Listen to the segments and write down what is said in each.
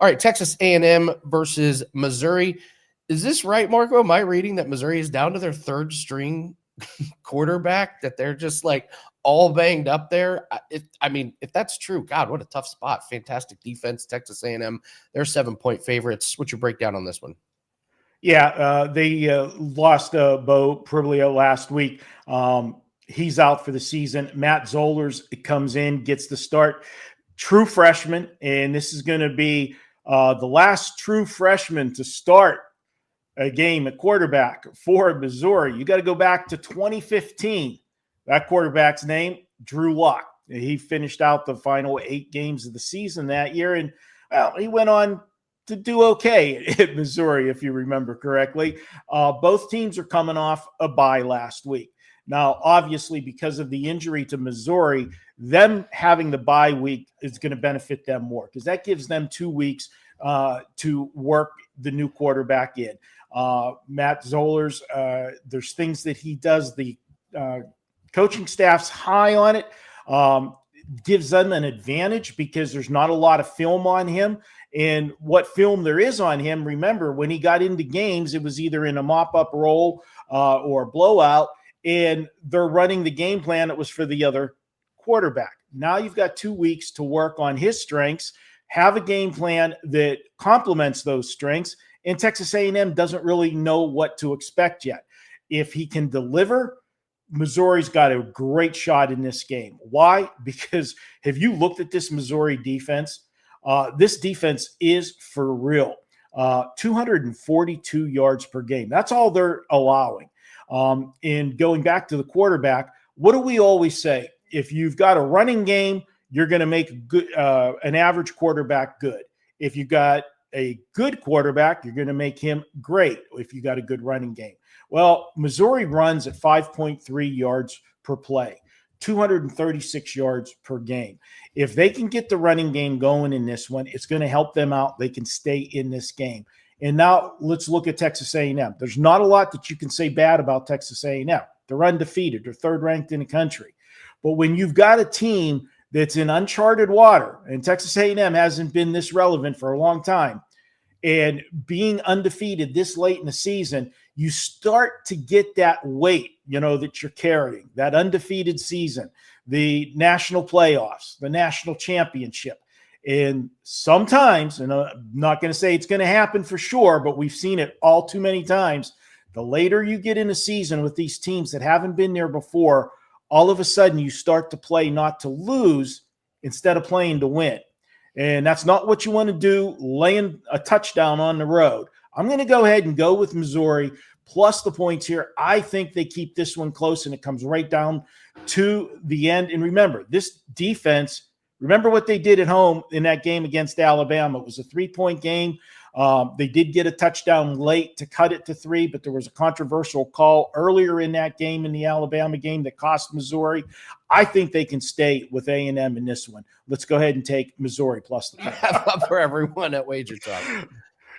All right, Texas A&M versus Missouri. Is this right, Marco? Am I reading that Missouri is down to their third string quarterback, that they're just like all banged up there? If that's true, God, what a tough spot. Fantastic defense, Texas A&M. They're 7-point favorites. What's your breakdown on this one? Yeah, they lost Bo Priblio last week. He's out for the season. Matt Zollers comes in, gets the start. True freshman, and this is going to be the last true freshman to start a game at quarterback for Missouri. You got to go back to 2015. That quarterback's name, Drew Lock. He finished out the final 8 games of the season that year, and he went on to do okay at Missouri, if you remember correctly. Both teams are coming off a bye last week. Now, obviously, because of the injury to Missouri, them having the bye week is going to benefit them more because that gives them 2 weeks to work the new quarterback in. Matt Zollers, there's things that he does. The coaching staff's high on it. Gives them an advantage because there's not a lot of film on him. And what film there is on him, remember, when he got into games, it was either in a mop-up role or a blowout, and they're running the game plan that was for the other quarterback. Now you've got 2 weeks to work on his strengths, have a game plan that complements those strengths, and Texas A&M doesn't really know what to expect yet. If he can deliver, Missouri's got a great shot in this game. Why? Because have you looked at this Missouri defense? This defense is for real. 242 yards per game. That's all they're allowing. And going back to the quarterback, what do we always say? If you've got a running game, you're going to make good, an average quarterback good. If you got a good quarterback, you're going to make him great if you got a good running game. Well, Missouri runs at 5.3 yards per play, 236 yards per game. If they can get the running game going in this one, it's going to help them out. They can stay in this game. And now let's look at Texas A&M. There's not a lot that you can say bad about Texas A&M. They're undefeated. They're third ranked in the country. But when you've got a team that's in uncharted water, and Texas A&M hasn't been this relevant for a long time, and being undefeated this late in the season, you start to get that weight, that you're carrying, that undefeated season, the national playoffs, the national championship. And sometimes, and I'm not going to say it's going to happen for sure, but we've seen it all too many times. The later you get in a season with these teams that haven't been there before, all of a sudden you start to play not to lose instead of playing to win. And that's not what you want to do, laying a touchdown on the road. I'm going to go ahead and go with Missouri plus the points here. I think they keep this one close, and it comes right down to the end. And remember, this defense, remember what they did at home in that game against Alabama. It was a 3-point game. They did get a touchdown late to cut it to 3, but there was a controversial call earlier in that game, in the Alabama game, that cost Missouri. I think they can stay with A&M in this one. Let's go ahead and take Missouri plus the point. Have up for everyone at Wager Talk.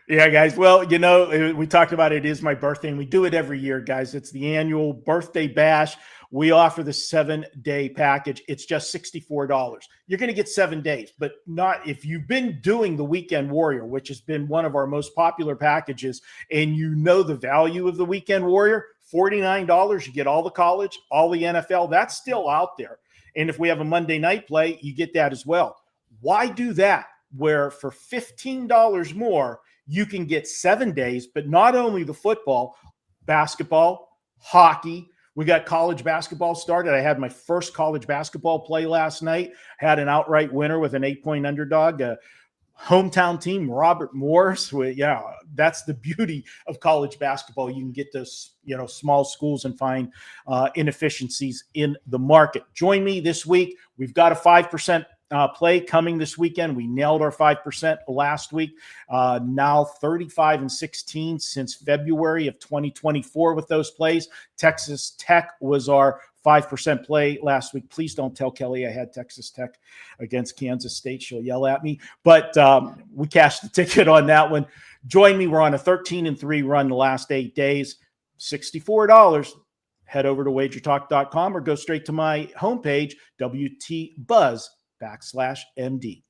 Yeah, guys. Well, we talked about it is my birthday, and we do it every year, guys. It's the annual birthday bash. We offer the 7-day package. It's just $64. You're going to get 7 days, but not if you've been doing the Weekend Warrior, which has been one of our most popular packages, and you know the value of the Weekend Warrior, $49. You get all the college, all the NFL. That's still out there. And if we have a Monday night play, you get that as well. Why do that? Where for $15 more, you can get 7 days, but not only the football, basketball, hockey. We got college basketball started. I had my first college basketball play last night. Had an outright winner with an 8-point underdog, a hometown team, Robert Morris. That's the beauty of college basketball. You can get to, small schools and find inefficiencies in the market. Join me this week. We've got a 5% play coming this weekend. We nailed our 5% last week. Now 35-16 since February of 2024 with those plays. Texas Tech was our 5% play last week. Please don't tell Kelly I had Texas Tech against Kansas State. She'll yell at me. But we cashed the ticket on that one. Join me. We're on a 13-3 run the last 8 days. $64. Head over to wagertalk.com or go straight to my homepage, WTBuzz.com/MD.